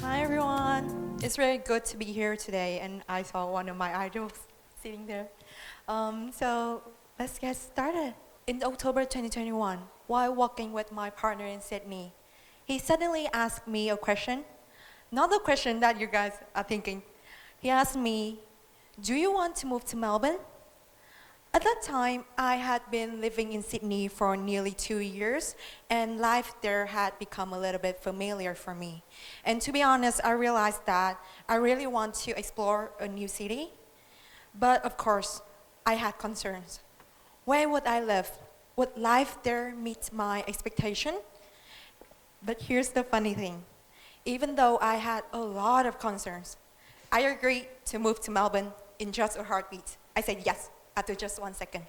Hi everyone. It's really good to be here today, and I saw one of my idols sitting there. So let's get started. In October 2021, while walking with my partner in Sydney, he suddenly asked me a question. Not the question that you guys are thinking. He asked me, "Do you want to move to Melbourne?" At that time, I had been living in Sydney for nearly 2 years, and life there had become a little bit familiar for me. And to be honest, I realized that I really want to explore a new city. But of course, I had concerns. Where would I live? Would life there meet my expectation? But here's the funny thing. Even though I had a lot of concerns, I agreed to move to Melbourne in just a heartbeat. I said yes after just 1 second.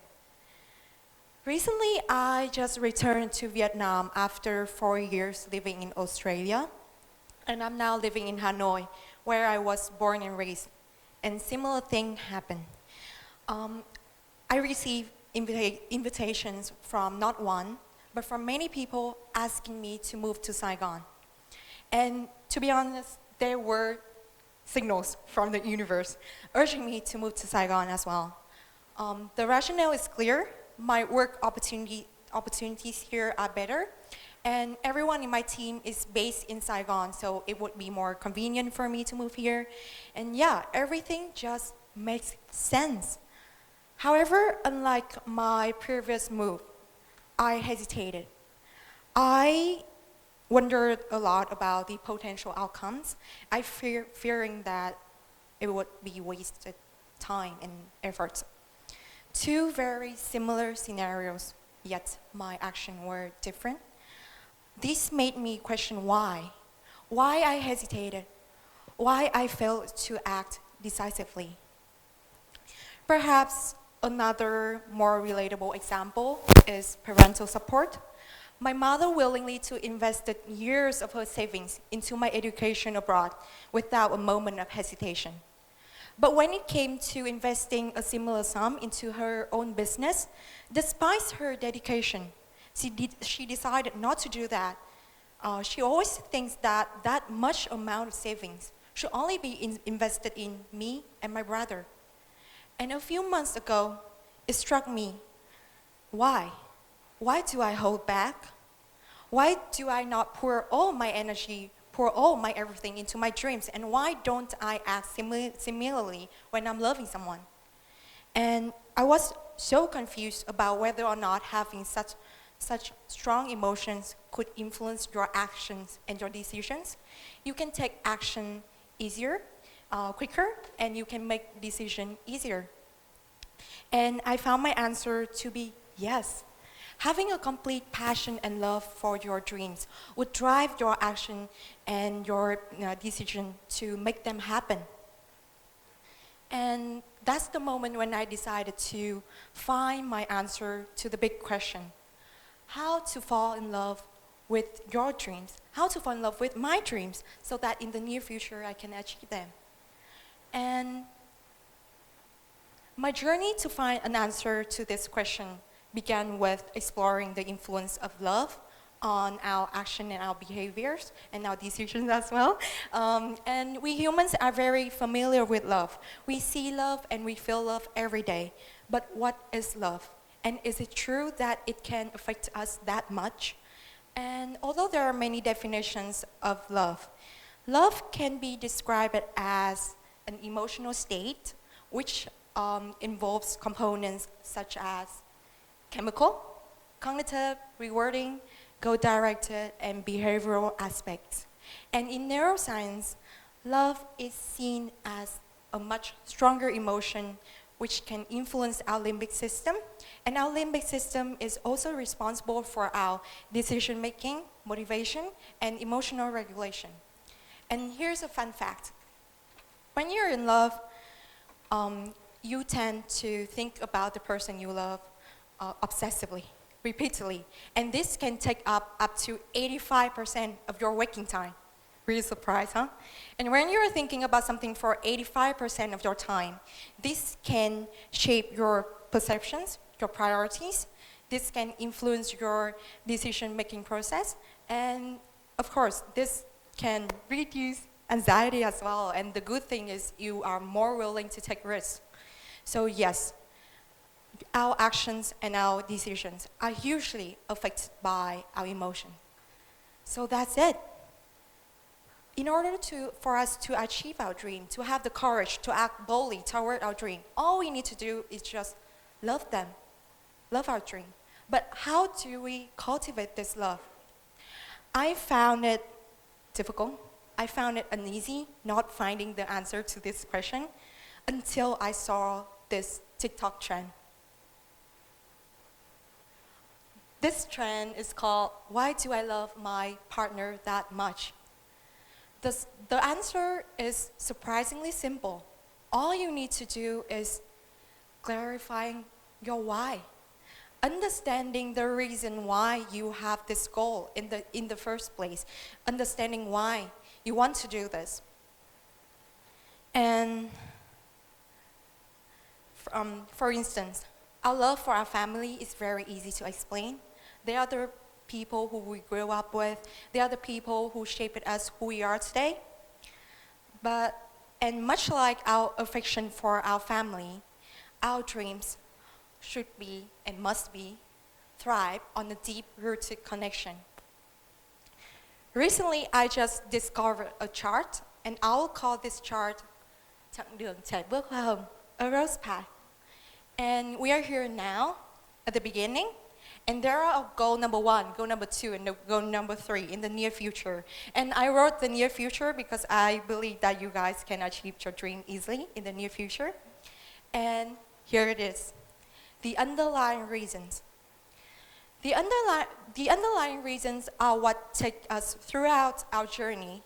Recently, I just returned to Vietnam after 4 years living in Australia, and I'm now living in Hanoi, where I was born and raised. And similar thing happened. I received invitations from not one, but from many people asking me to move to Saigon. And to be honest, there were signals from the universe urging me to move to Saigon as well. The rationale is clear. My work opportunities here are better, and everyone in my team is based in Saigon, so it would be more convenient for me to move here. And yeah, everything just makes sense. However, unlike my previous move, I hesitated. I wondered a lot about the potential outcomes. Fearing that it would be wasted time and effort. Two very similar scenarios, yet my actions were different. This made me question why I hesitated, why I failed to act decisively. Perhaps another more relatable example is parental support. My mother willingly invested years of her savings into my education abroad without a moment of hesitation. But when it came to investing a similar sum into her own business, despite her dedication, she decided not to do that. She always thinks that that much amount of savings should only be invested in me and my brother. And a few months ago, it struck me, why? Why do I hold back? Why do I not pour all my energy, pour all my everything into my dreams? And why don't I act similarly when I'm loving someone? And I was so confused about whether or not having such strong emotions could influence your actions and your decisions. You can take action easier, quicker, and you can make decision easier. And I found my answer to be yes. Having a complete passion and love for your dreams would drive your action and your decision to make them happen. And that's the moment when I decided to find my answer to the big question: how to fall in love with your dreams, how to fall in love with my dreams so that in the near future I can achieve them. And my journey to find an answer to this question began with exploring the influence of love on our action and our behaviors and our decisions as well. And we humans are very familiar with love. We see love and we feel love every day. But what is love? And is it true that it can affect us that much? And although there are many definitions of love, love can be described as an emotional state which involves components such as chemical, cognitive, rewarding, goal-directed, and behavioral aspects. And in neuroscience, love is seen as a much stronger emotion which can influence our limbic system. And our limbic system is also responsible for our decision-making, motivation, and emotional regulation. And here's a fun fact. When you're in love, you tend to think about the person you love obsessively, repeatedly. And this can take up to 85% of your waking time. Really surprised, huh? And when you're thinking about something for 85% of your time, this can shape your perceptions, your priorities. This can influence your decision-making process. And of course, this can reduce anxiety as well. And the good thing is you are more willing to take risks. So yes, our actions and our decisions are hugely affected by our emotion. So that's it. In order for us to achieve our dream, to have the courage to act boldly toward our dream, all we need to do is just love them, love our dream. But how do we cultivate this love? I found it difficult. I found it uneasy not finding the answer to this question until I saw this TikTok trend. This trend is called, "Why do I love my partner that much?" The answer is surprisingly simple. All you need to do is clarifying your why. Understanding the reason why you have this goal in the first place. Understanding why you want to do this. And for instance, our love for our family is very easy to explain. They are the people who we grew up with. They are the people who shaped us who we are today. And much like our affection for our family, our dreams should be and must be thrive on a deep-rooted connection. Recently, I just discovered a chart, and I'll call this chart chặng đường trải bước hoa hồng, a rose path. And we are here now at the beginning, and there are goal number 1, goal number 2, and goal number 3 in the near future. And I wrote the near future because I believe that you guys can achieve your dream easily in the near future. And here it is, the underlying reasons. The underlying reasons are what take us throughout our journey.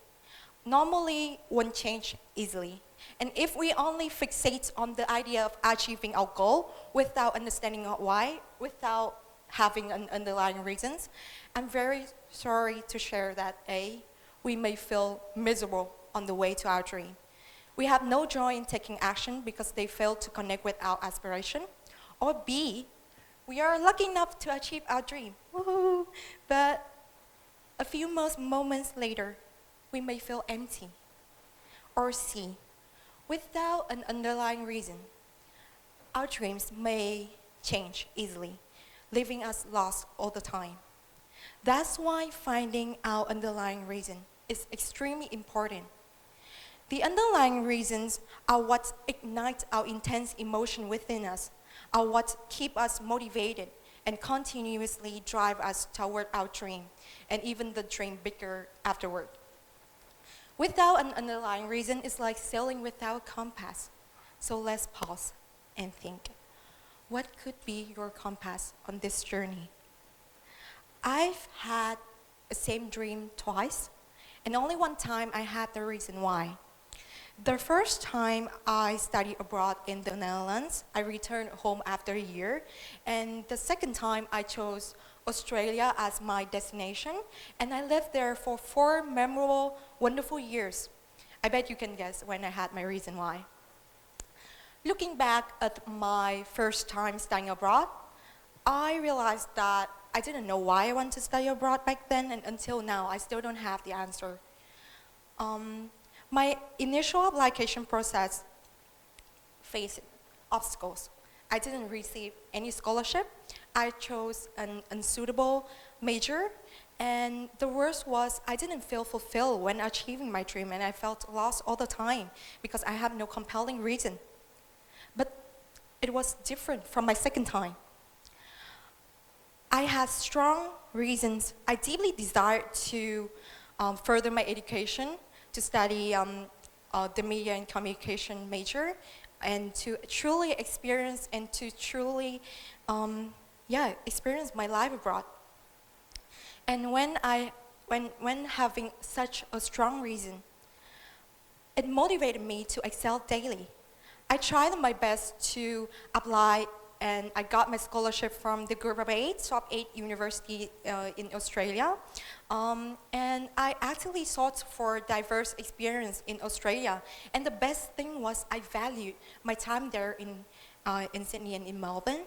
Normally won't change easily. And if we only fixate on the idea of achieving our goal without understanding why, without having an underlying reasons, I'm very sorry to share that A, we may feel miserable on the way to our dream. We have no joy in taking action because they fail to connect with our aspiration. Or B, we are lucky enough to achieve our dream. Woohoo! But a few moments later, we may feel empty. Or C, without an underlying reason, our dreams may change easily, leaving us lost all the time. That's why finding our underlying reason is extremely important. The underlying reasons are what ignite our intense emotion within us, are what keep us motivated and continuously drive us toward our dream, and even the dream bigger afterward. Without an underlying reason, it's like sailing without a compass. So let's pause and think. What could be your compass on this journey? I've had the same dream twice, and only one time I had the reason why. The first time I studied abroad in the Netherlands, I returned home after a year, and the second time I chose Australia as my destination, and I lived there for 4 memorable, wonderful years. I bet you can guess when I had my reason why. Looking back at my first time studying abroad, I realized that I didn't know why I wanted to study abroad back then, and until now, I still don't have the answer. My initial application process faced obstacles. I didn't receive any scholarship. I chose an unsuitable major, and the worst was I didn't feel fulfilled when achieving my dream, and I felt lost all the time because I have no compelling reason. But it was different from my second time. I had strong reasons. I deeply desired to further my education, to study the media and communication major, and to truly experience and to truly experience my life abroad. And when having such a strong reason, it motivated me to excel daily. I tried my best to apply, and I got my scholarship from the group of 8, top 8 university in Australia. And I actively sought for diverse experience in Australia. And the best thing was I valued my time there in Sydney and in Melbourne,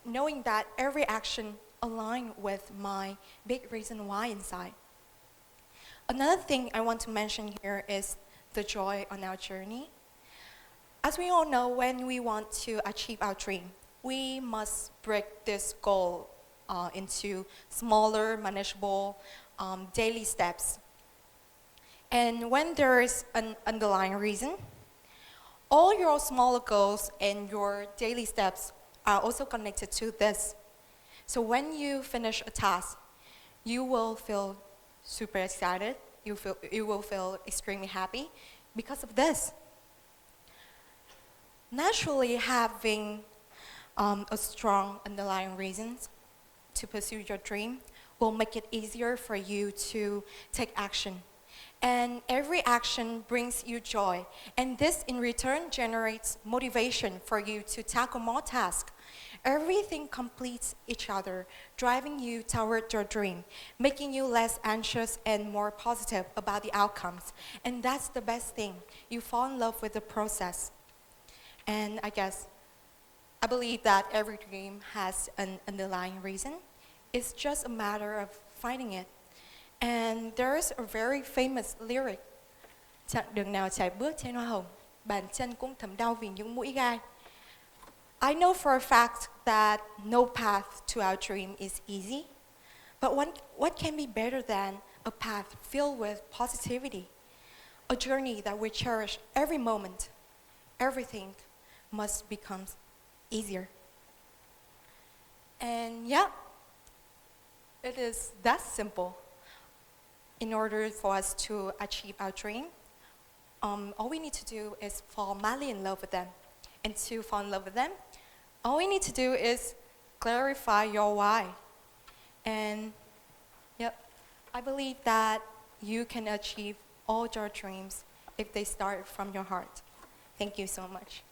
knowing that every action aligned with my big reason why inside. Another thing I want to mention here is the joy on our journey. As we all know, when we want to achieve our dream, we must break this goal into smaller, manageable, daily steps. And when there is an underlying reason, all your smaller goals and your daily steps are also connected to this. So when you finish a task, you will feel super excited, you will feel extremely happy because of this. Naturally, having a strong underlying reasons to pursue your dream will make it easier for you to take action. And every action brings you joy. And this in return generates motivation for you to tackle more tasks. Everything completes each other, driving you toward your dream, making you less anxious and more positive about the outcomes. And that's the best thing. You fall in love with the process. And I believe that every dream has an underlying reason. It's just a matter of finding it. And there's a very famous lyric. Chặng đường nào chạy bước trên hoa hồng, bàn chân cũng thấm đau vì những mũi gai. I know for a fact that no path to our dream is easy, but what can be better than a path filled with positivity? A journey that we cherish every moment. Everything must become easier. And yeah, it is that simple. In order for us to achieve our dream, all we need to do is fall madly in love with them. And to fall in love with them, all we need to do is clarify your why. And yep, I believe that you can achieve all your dreams if they start from your heart. Thank you so much.